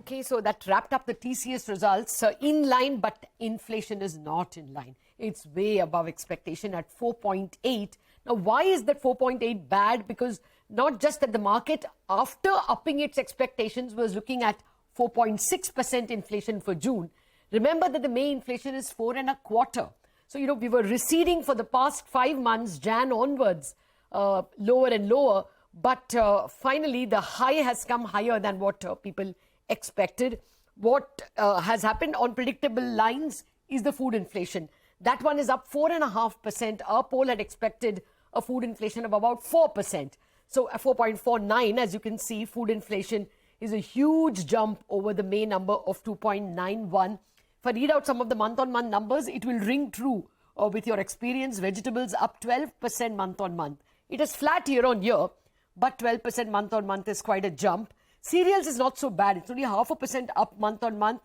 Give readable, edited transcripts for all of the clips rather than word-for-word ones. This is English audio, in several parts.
Okay, so that wrapped up the TCS results. In line, but inflation is not in line. It's way above expectation at 4.8. Now, why is that 4.8 bad? Because not just that the market, after upping its expectations, was looking at 4.6% inflation for June. Remember that the May inflation is 4.25. So, we were receding for the past 5 months, Jan onwards, lower and lower. But finally, the high has come higher than what people expected. What has happened on predictable lines is the food inflation. That one is up 4.5%. Our poll had expected a food inflation of about 4%. So 4.49, as you can see, food inflation is a huge jump over the May number of 2.91. If I read out some of the month-on-month numbers, it will ring true with your experience. Vegetables up 12% month-on-month. It is flat year-on-year, but 12% month-on-month is quite a jump. Cereals is not so bad. It's only 0.5% up month-on-month.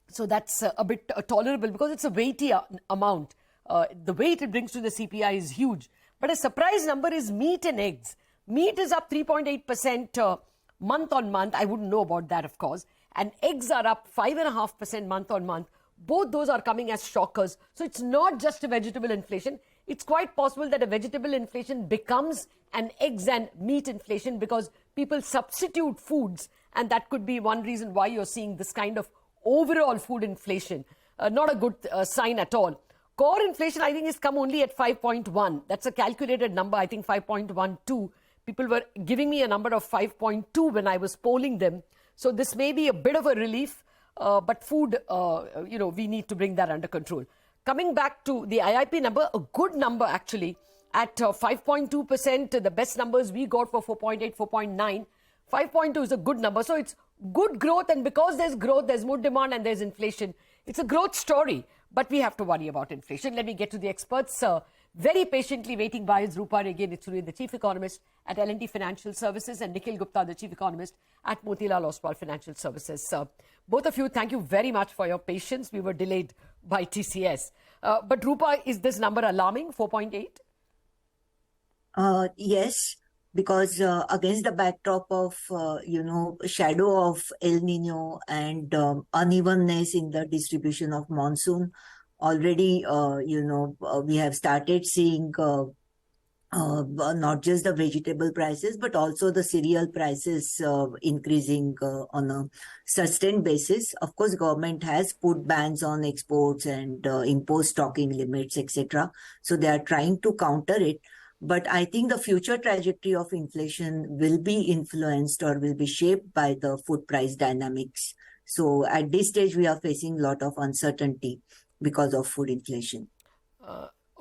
So that's a bit tolerable because it's a weighty amount. The weight it brings to the CPI is huge. But a surprise number is meat and eggs. Meat is up 3.8% month-on-month. I wouldn't know about that, of course. And eggs are up 5.5% month-on-month. Both those are coming as shockers. So it's not just a vegetable inflation. It's quite possible that a vegetable inflation becomes an eggs and meat inflation because people substitute foods. And that could be one reason why you're seeing this kind of overall food inflation. Not a good sign at all. Core inflation, I think, has come only at 5.1. That's a calculated number, I think 5.12. People were giving me a number of 5.2 when I was polling them. So this may be a bit of a relief, but food, we need to bring that under control. Coming back to the IIP number, a good number actually, at 5.2%. The best numbers we got for 4.8, 4.9. 5.2 is a good number. So it's good growth, and because there's growth, there's more demand and there's inflation. It's a growth story, but we have to worry about inflation. Let me get to the experts. Very patiently waiting by is Rupa, Rege, Nitsure, the Chief Economist at L&T Financial Services, and Nikhil Gupta, the Chief Economist at Motilal Oswal Financial Services. Both of you, thank you very much for your patience. We were delayed by TCS. But Rupa, is this number alarming, 4.8? Yes, because against the backdrop of, shadow of El Nino and unevenness in the distribution of monsoon, already, we have started seeing not just the vegetable prices, but also the cereal prices increasing on a sustained basis. Of course, government has put bans on exports and imposed stocking limits, etc. So they are trying to counter it. But I think the future trajectory of inflation will be influenced or will be shaped by the food price dynamics. So at this stage, we are facing a lot of uncertainty because of food inflation.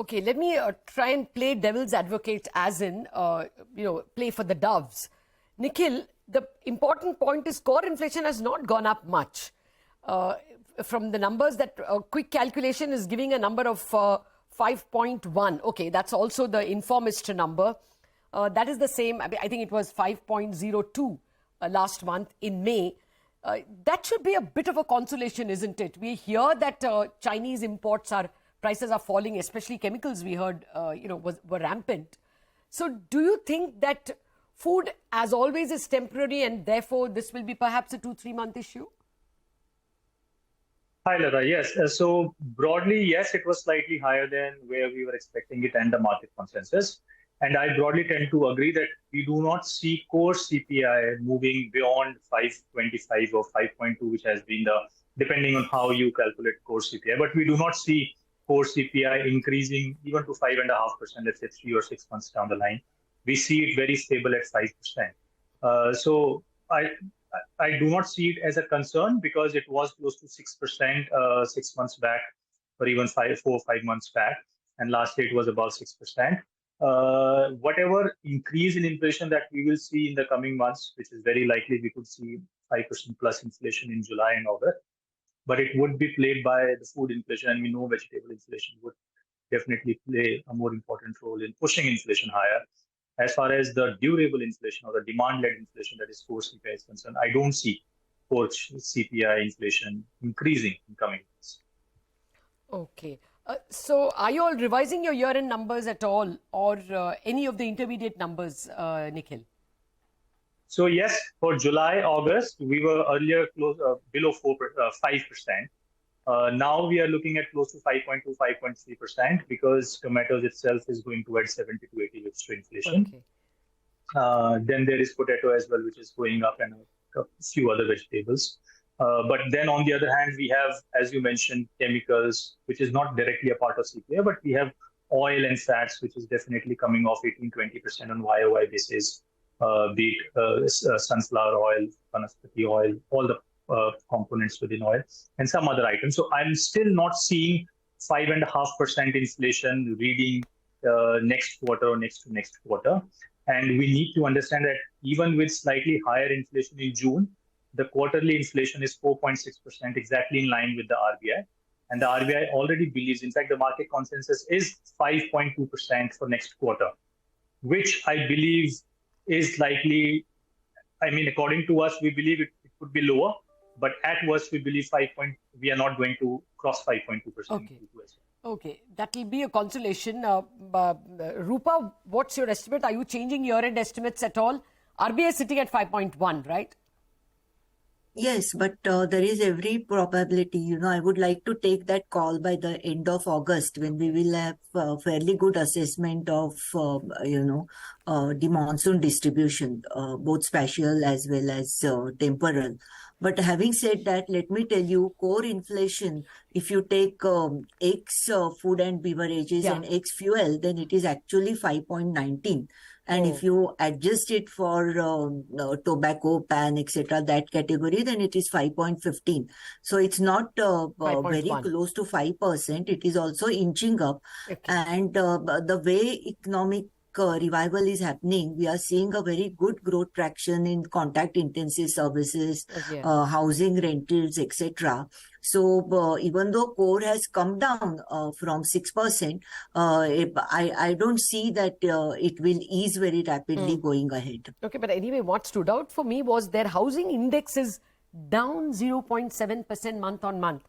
Okay, let me try and play devil's advocate, as in, play for the doves. Nikhil, the important point is core inflation has not gone up much. From the numbers, that quick calculation is giving a number of 5.1. Okay, that's also the Informist number. That is the same. I think it was 5.02 last month in May. That should be a bit of a consolation, isn't it? We hear that Chinese imports prices are falling, especially chemicals we heard, were rampant. So do you think that food, as always, is temporary and therefore this will be perhaps a 2-3 month issue? Hi, Latha. Yes. So broadly, yes, it was slightly higher than where we were expecting it and the market consensus. And I broadly tend to agree that we do not see core CPI moving beyond 5.25 or 5.2, which has been depending on how you calculate core CPI. But we do not see core CPI increasing even to 5.5%, let's say 3 or 6 months down the line. We see it very stable at 5%. So I do not see it as a concern because it was close to 6% 6 months back, or even 4 or 5 months back. And last year it was about 6%. Whatever increase in inflation that we will see in the coming months, which is very likely we could see 5% plus inflation in July and August, but it would be played by the food inflation, and we know vegetable inflation would definitely play a more important role in pushing inflation higher. As far as the durable inflation or the demand-led inflation, that is core CPI is concerned, I don't see core CPI inflation increasing in coming months. Okay. So are you all revising your year-end numbers at all, or any of the intermediate numbers, Nikhil? So yes, for July, August, we were earlier close below 5%. Now we are looking at close to 5.2, 5.3% because tomatoes itself is going towards 70 to 80 basis to inflation. Okay. Then there is potato as well, which is going up, and a few other vegetables. But then on the other hand, we have, as you mentioned, chemicals, which is not directly a part of CPI, but we have oil and fats, which is definitely coming off 18-20% on YOY basis, be it sunflower oil, vanaspati oil, all the components within oil, and some other items. So I'm still not seeing 5.5% inflation reading next quarter or next to next quarter. And we need to understand that even with slightly higher inflation in June, the quarterly inflation is 4.6%, exactly in line with the RBI. And the RBI already believes, in fact, the market consensus is 5.2% for next quarter, which I believe is likely. I mean, according to us, we believe it could be lower, but at worst, we believe we are not going to cross 5.2%. Okay. Okay, that will be a consolation. Rupa, what's your estimate? Are you changing year-end estimates at all? RBI is sitting at 5.1, right? Yes, but there is every probability, I would like to take that call by the end of August when we will have fairly good assessment of, the monsoon distribution, both spatial as well as temporal. But having said that, let me tell you, core inflation, if you take X food and beverages and X fuel, then it is actually 5.19. And if you adjust it for tobacco, pan, etc., that category, then it is 5.15. So it's not very close to 5%. It is also inching up. Okay. And the way economic revival is happening, we are seeing a very good growth traction in contact intensive services, housing, rentals, etc. So even though core has come down from 6%, I don't see that it will ease very rapidly going ahead. Okay, but anyway, what stood out for me was their housing index is down 0.7% month on month.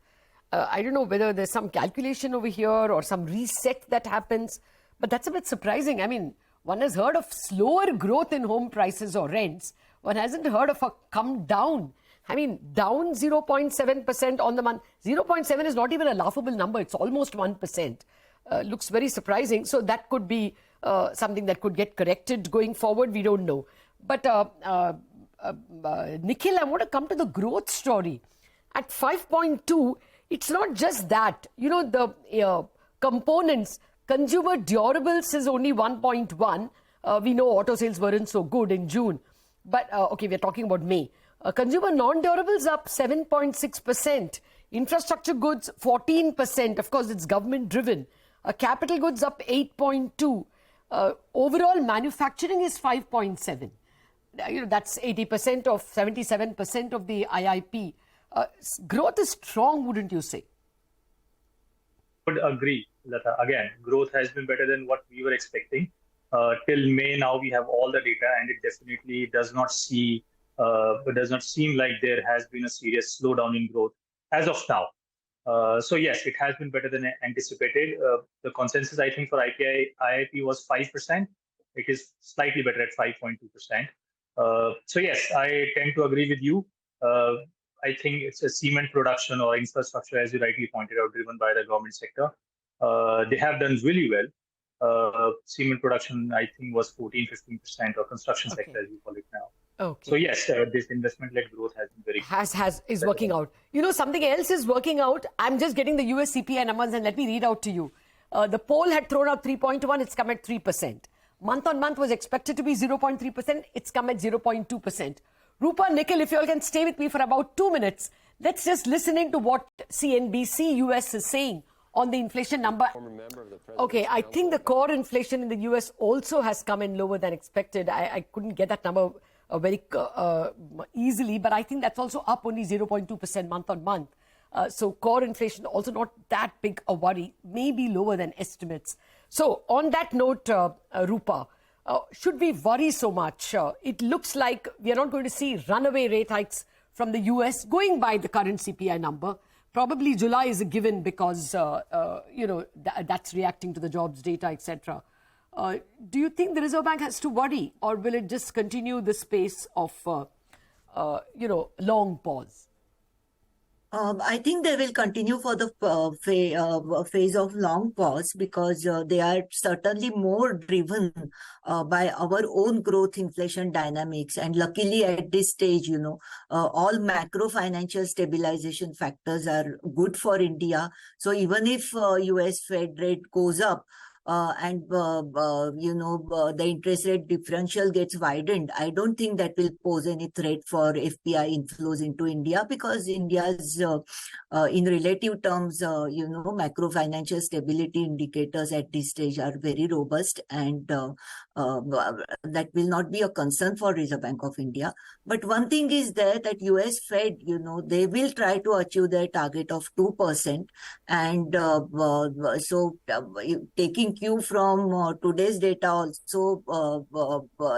I don't know whether there's some calculation over here or some reset that happens, but that's a bit surprising. I mean, one has heard of slower growth in home prices or rents. One hasn't heard of a come down. I mean, down 0.7% on the month. 0.7 is not even a laughable number. It's almost 1%. Looks very surprising. So that could be something that could get corrected going forward. We don't know. But Nikhil, I want to come to the growth story. At 5.2, it's not just that. The components, consumer durables is only 1.1. We know auto sales weren't so good in June. But, okay, we're talking about May. Consumer non-durables up 7.6%. Infrastructure goods 14%. Of course, it's government driven. Capital goods up 8.2%. Overall, manufacturing is 5.7%. That's 80% of 77% of the IIP. Growth is strong, wouldn't you say? I would agree, Latha. Again, growth has been better than what we were expecting. Till May now, we have all the data, and it definitely does not seem like there has been a serious slowdown in growth as of now. So yes, it has been better than anticipated. The consensus, I think, for IIP was 5%. It is slightly better at 5.2%. So yes, I tend to agree with you. I think it's a cement production or infrastructure, as you rightly pointed out, driven by the government sector. They have done really well. Cement production, I think, was 14-15%, or construction sector, as we call it now. Okay. So yes, this investment-led growth has been very is working out. Something else is working out. I'm just getting the US CPI numbers, and let me read out to you. The poll had thrown out 3.1. It's come at 3%. Month on month was expected to be 0.3%. It's come at 0.2%. Rupa, Nikhil, if you all can stay with me for about 2 minutes, let's just listen in to what CNBC US is saying on the inflation number. Okay, I think the core inflation in the US also has come in lower than expected. I couldn't get that number very easily, but I think that's also up only 0.2% month on month. So core inflation also not that big a worry, maybe lower than estimates. So on that note, Rupa, should we worry so much? It looks like we are not going to see runaway rate hikes from the US going by the current CPI number. Probably July is a given because, that's reacting to the jobs data, etc. Do you think the Reserve Bank has to worry, or will it just continue the space of, long pause? I think they will continue for the phase of long pause because they are certainly more driven by our own growth inflation dynamics. And luckily at this stage, all macro financial stabilization factors are good for India. So even if US Fed rate goes up, the interest rate differential gets widened, I don't think that will pose any threat for FPI inflows into India because India's, in relative terms, macro financial stability indicators at this stage are very robust, and that will not be a concern for Reserve Bank of India. But one thing is there that US Fed, they will try to achieve their target of 2%. And so taking cue from today's data also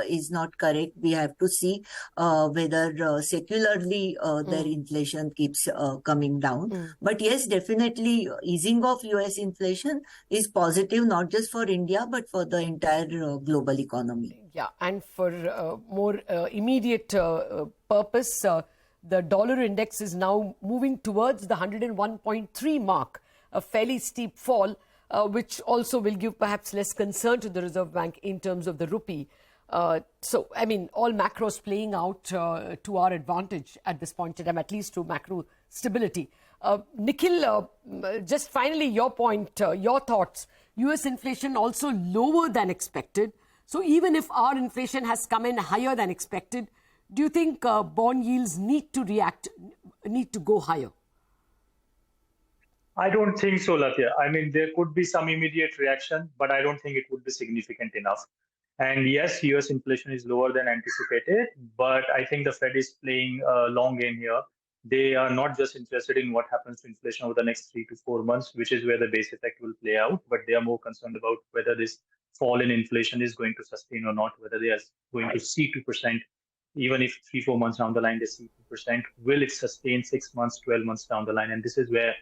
is not correct. We have to see whether secularly their inflation keeps coming down. But yes, definitely easing of US inflation is positive, not just for India, but for the entire global economy. Yeah, and for more immediate purpose, the dollar index is now moving towards the 101.3 mark, a fairly steep fall, which also will give perhaps less concern to the Reserve Bank in terms of the rupee. So, I mean, all macros playing out to our advantage at this point in time, at least to macro stability. Nikhil, just finally your point, your thoughts. US inflation also lower than expected. So even if our inflation has come in higher than expected, do you think bond yields need to go higher? I don't think so, Latha. I mean, there could be some immediate reaction, but I don't think it would be significant enough. And yes, US inflation is lower than anticipated, but I think the Fed is playing a long game here. They are not just interested in what happens to inflation over the next 3 to 4 months, which is where the base effect will play out, but they are more concerned about whether this fall in inflation is going to sustain or not, whether they are going to see 2%, even if 3-4 months down the line they see 2%, will it sustain 6 months, 12 months down the line? And this is where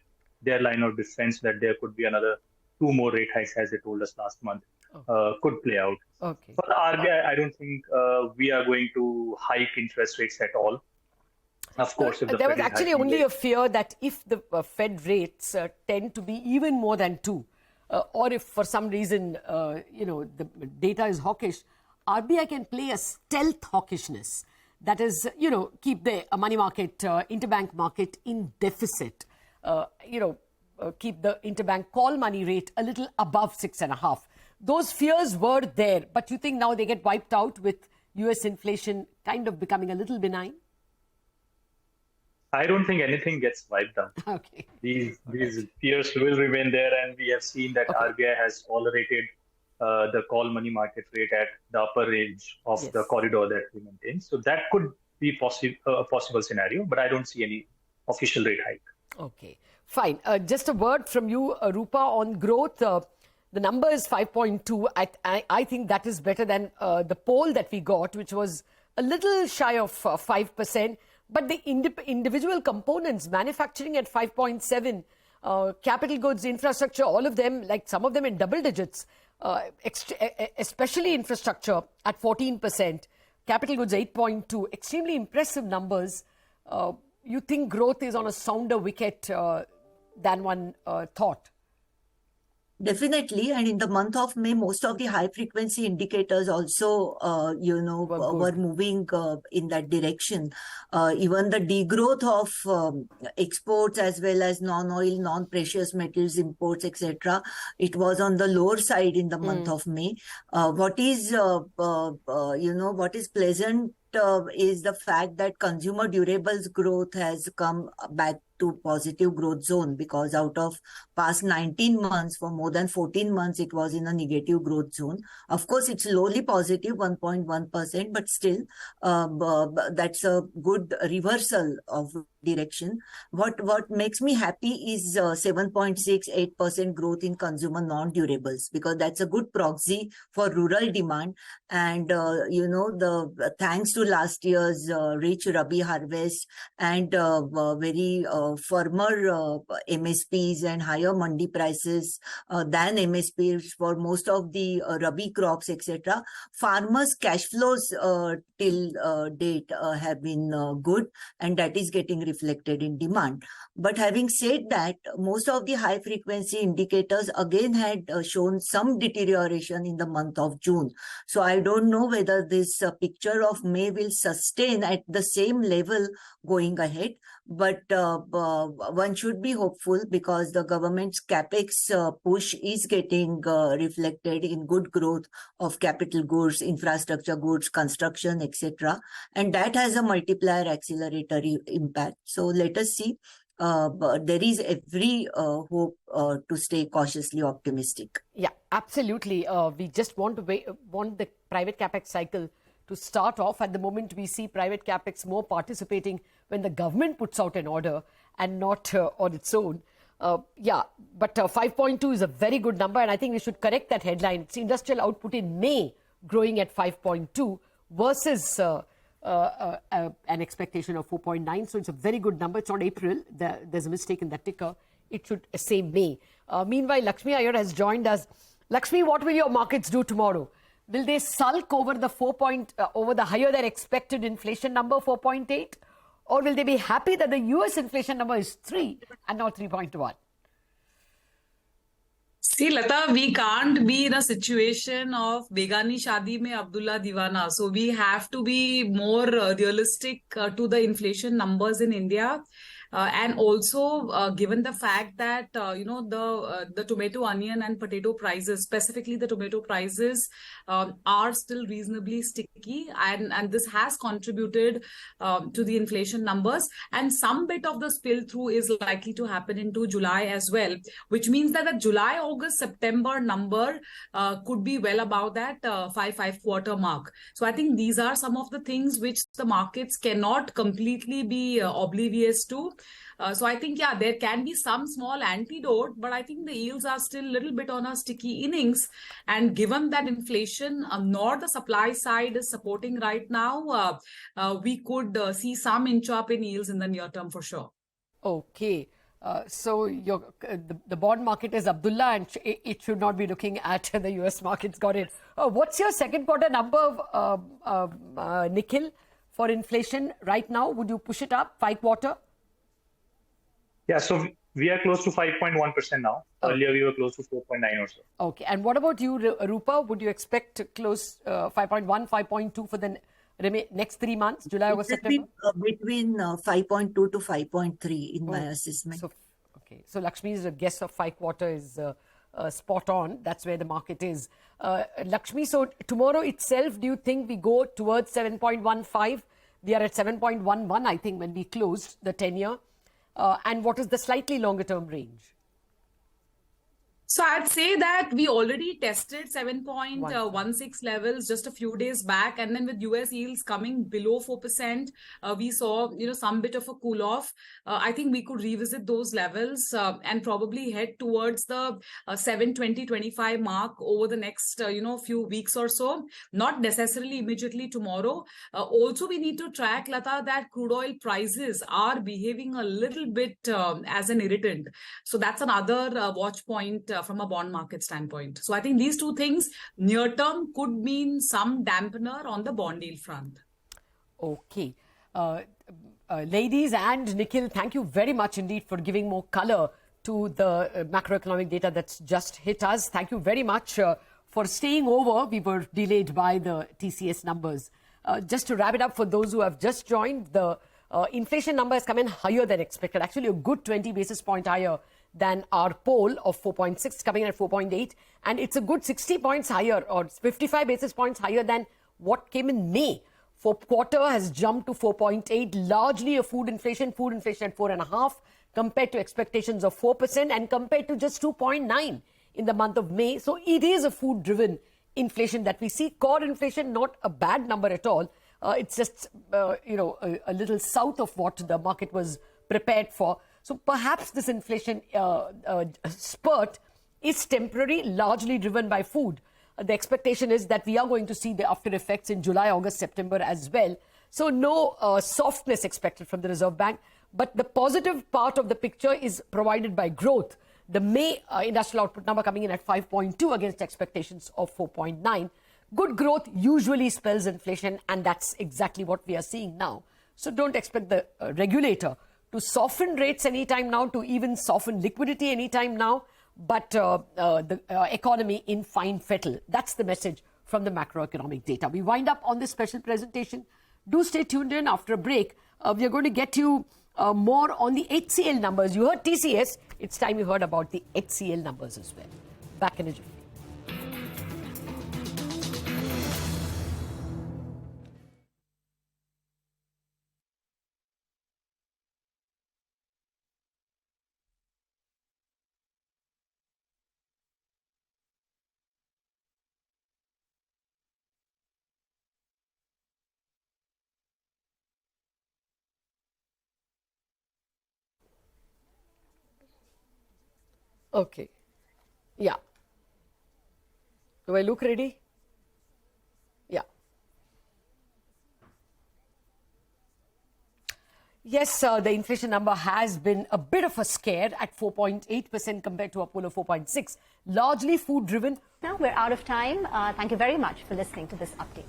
their line of defense that there could be another 2 more rate hikes, as they told us last month, could play out. Okay. For the RBI, I don't think we are going to hike interest rates at all. Of course, if there was actually only a fear that if the Fed rates tend to be even more than 2, or if for some reason, the data is hawkish, RBI can play a stealth hawkishness. That is, keep the money market, interbank market in deficit. Keep the interbank call money rate a little above 6.5. Those fears were there, but you think now they get wiped out with US inflation kind of becoming a little benign? I don't think anything gets wiped out. Okay. These fears will remain there, and we have seen that RBI has tolerated the call money market rate at the upper range of the corridor that we maintain. So that could be a possible scenario, but I don't see any official rate hike. Okay, fine. Just a word from you, Rupa, on growth. The number is 5.2. I think that is better than the poll that we got, which was a little shy of 5%. But the individual components, manufacturing at 5.7, capital goods, infrastructure, all of them, like some of them in double digits, especially infrastructure at 14%, capital goods 8.2, extremely impressive numbers. You think growth is on a sounder wicket than one thought? Definitely. And in the month of May, most of the high frequency indicators also, were moving in that direction. Even the degrowth of exports as well as non-oil, non-precious metals imports, etc., it was on the lower side in the month of May. What is pleasant is the fact that consumer durables growth has come back to positive growth zone, because out of past 19 months, for more than 14 months, it was in a negative growth zone. Of course, it's lowly positive, 1.1%, but still, that's a good reversal of direction. What makes me happy is 7.68% growth in consumer non-durables, because that's a good proxy for rural demand. And the thanks to last year's rich Rabi harvest and very firmer MSPs and higher mandi prices than MSPs for most of the Rabi crops, etc. Farmers' cash flows till date have been good, and that is getting reflected in demand. But having said that, most of the high frequency indicators again had shown some deterioration in the month of June. So I don't know whether this picture of May will sustain at the same level going ahead. But one should be hopeful, because the government's capex push is getting reflected in good growth of capital goods, infrastructure goods, construction, etc. And that has a multiplier acceleratory impact. So let us see. But there is every hope to stay cautiously optimistic. Yeah, absolutely. We just want the private capex cycle to start off. At the moment, we see private capex more participating when the government puts out an order and not on its own. But 5.2 is a very good number, and I think we should correct that headline. It's industrial output in May growing at 5.2 versus an expectation of 4.9. So it's a very good number. It's not April. There's a mistake in that ticker. It should say May. Meanwhile, Lakshmi Iyer has joined us. Lakshmi, what will your markets do tomorrow? Will they sulk over the over the higher than expected inflation number, 4.8? Or will they be happy that the US inflation number is 3 and not 3.1? See, Latha, we can't be in a situation of Begani Shadi mein Abdullah Diwana. So we have to be more realistic to the inflation numbers in India. And also, given the fact that, the tomato, onion and potato prices, specifically the tomato prices, are still reasonably sticky. And this has contributed to the inflation numbers. And some bit of the spill through is likely to happen into July as well, which means that the July, August, September number could be well above that 5 quarter mark. So I think these are some of the things which the markets cannot completely be oblivious to. So I think, there can be some small antidote, but I think the yields are still a little bit on a sticky innings. And given that inflation, nor the supply side is supporting right now, we could see some inch up in yields in the near term for sure. Okay. So the bond market is Abdullah, and it should not be looking at the US markets. Got it. What's your second quarter number, Nikhil, for inflation right now? Would you push it up 5 quarter? Yeah, so we are close to 5.1% now. Earlier, we were close to 4.9 or so. Okay. And what about you, Rupa? Would you expect close 5.1, 5.2 for the next 3 months, July, August, September? Between 5.2 to 5.3 in my assessment. So Lakshmi's guess of 5 quarter is spot on. That's where the market is. Lakshmi, so tomorrow itself, do you think we go towards 7.15? We are at 7.11, I think, when we closed the 10-year. And what is the slightly longer term range? So I'd say that we already tested 7.16 levels just a few days back. And then with US yields coming below 4%, we saw, some bit of a cool off. I think we could revisit those levels and probably head towards the 7.20-25 mark over the next, few weeks or so. Not necessarily immediately tomorrow. Also, we need to track, Latha, that crude oil prices are behaving a little bit as an irritant. So that's another watch point from a bond market standpoint. So I think these two things near term could mean some dampener on the bond yield front. Okay. Ladies and Nikhil, thank you very much indeed for giving more color to the macroeconomic data that's just hit us. Thank you very much for staying over. We were delayed by the TCS numbers. Just to wrap it up for those who have just joined, the inflation number has come in higher than expected, actually a good 20 basis point higher than our poll of 4.6, coming in at 4.8. And it's a good 60 points higher, or 55 basis points higher than what came in May. For quarter has jumped to 4.8, largely a food inflation at 4.5, compared to expectations of 4% and compared to just 2.9 in the month of May. So it is a food-driven inflation that we see. Core inflation, not a bad number at all. It's just, a little south of what the market was prepared for. So perhaps this inflation spurt is temporary, largely driven by food. The expectation is that we are going to see the after effects in July, August, September as well. So no softness expected from the Reserve Bank. But the positive part of the picture is provided by growth. The May industrial output number coming in at 5.2 against expectations of 4.9. Good growth usually spells inflation, and that's exactly what we are seeing now. So don't expect the regulator to soften rates anytime now, to even soften liquidity anytime now. But the economy in fine fettle. That's the message from the macroeconomic data. We wind up on this special presentation. Do stay tuned in. After a break, we are going to get you more on the HCL numbers. You heard TCS. It's time you heard about the HCL numbers as well. Back in a jiffy. Okay. Yeah. Do I look ready? Yeah. Yes, the inflation number has been a bit of a scare at 4.8% compared to Apollo 4.6, largely food driven. Now we're out of time. Thank you very much for listening to this update.